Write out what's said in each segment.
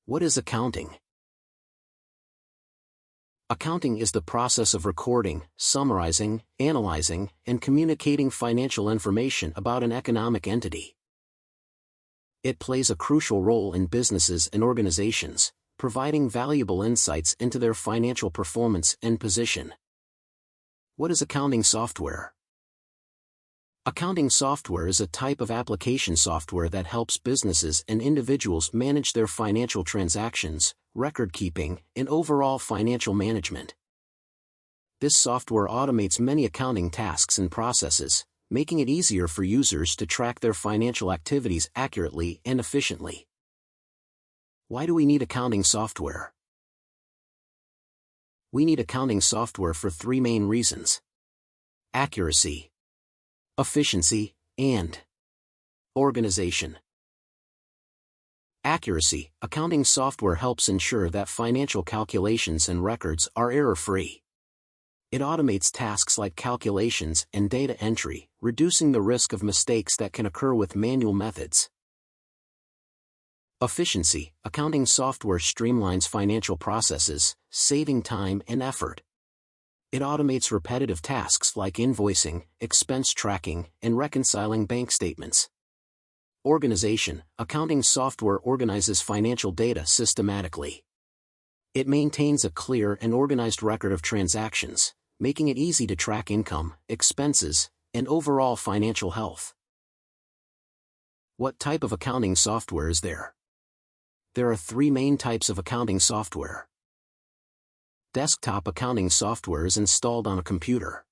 What is accounting? Accounting is the process of recording, summarizing, analyzing, and communicating financial information about an economic entity. It plays a crucial role in businesses and organizations, providing valuable insights into their financial performance and position. What is accounting software? Accounting software is a type of application software that helps businesses and individuals manage their financial transactions, record-keeping, and overall financial management. This software automates many accounting tasks and processes, making it easier for users to track their financial activities accurately and efficiently. Why do we need accounting software? We need accounting software for three main reasons: accuracy, efficiency, and organization. Accuracy. Accounting software helps ensure that financial calculations and records are error-free. It automates tasks like calculations and data entry, reducing the risk of mistakes that can occur with manual methods. Efficiency. Accounting software streamlines financial processes, saving time and effort. It automates repetitive tasks like invoicing, expense tracking, and reconciling bank statements. Organization. Accounting software organizes financial data systematically. It maintains a clear and organized record of transactions, making it easy to track income, expenses, and overall financial health. What type of accounting software is there? There are three main types of accounting software. Desktop accounting software is installed on a computer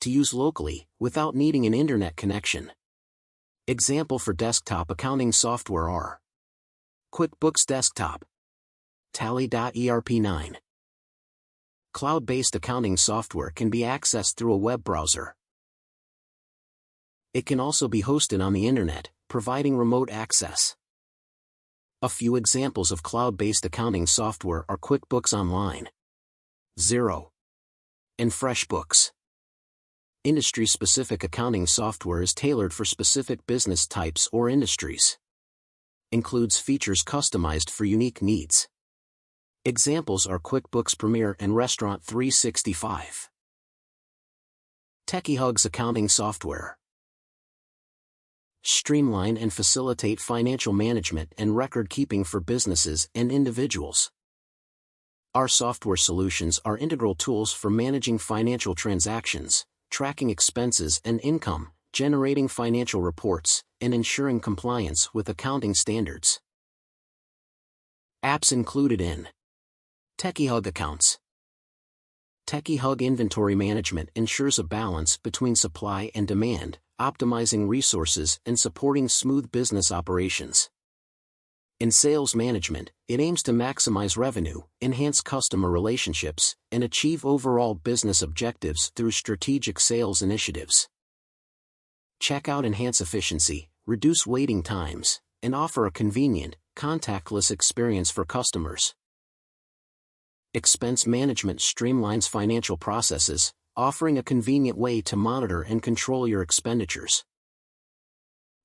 to use locally, without needing an internet connection. Example for desktop accounting software are QuickBooks Desktop, Tally.ERP9. Cloud-based accounting software can be accessed through a web browser. It can also be hosted on the internet, providing remote access. A few examples of cloud-based accounting software are QuickBooks Online, Xero, and FreshBooks. Industry-specific accounting software is tailored for specific business types or industries. Includes features customized for unique needs. Examples are QuickBooks Premier and Restaurant 365. TechieHug's accounting software. Streamline and facilitate financial management and record-keeping for businesses and individuals. Our software solutions are integral tools for managing financial transactions, tracking expenses and income, generating financial reports, and ensuring compliance with accounting standards. Apps included in TechieHug accounts. TechieHug inventory management ensures a balance between supply and demand, optimizing resources and supporting smooth business operations. In sales management, it aims to maximize revenue, enhance customer relationships, and achieve overall business objectives through strategic sales initiatives. Checkout enhance efficiency, reduce waiting times, and offer a convenient, contactless experience for customers. Expense management streamlines financial processes, offering a convenient way to monitor and control your expenditures.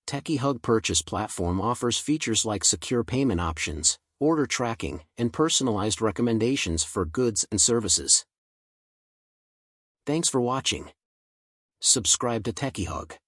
TechieHug Purchase Platform offers features like secure payment options, order tracking, and personalized recommendations for goods and services. Thanks for watching. Subscribe to TechieHug.